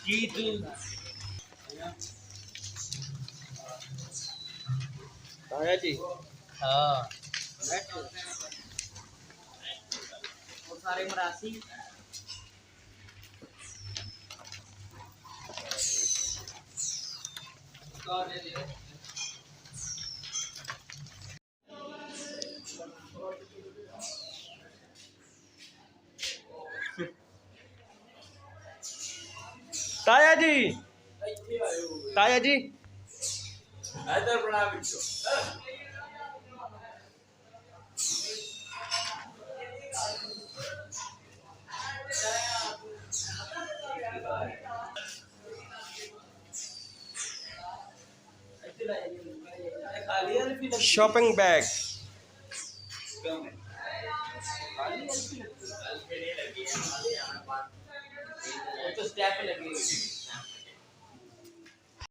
ਕੀ ਤੂੰ ਆਇਆ ਜੀ हाँ ਉਹ ਸਾਰੇ ਮਰਾਸੀ ताया जी ताया जी ਇਧਰ ਬਣਾ ਵਿੱਚੋਂ शॉपिंग बैग तो स्टेप लगी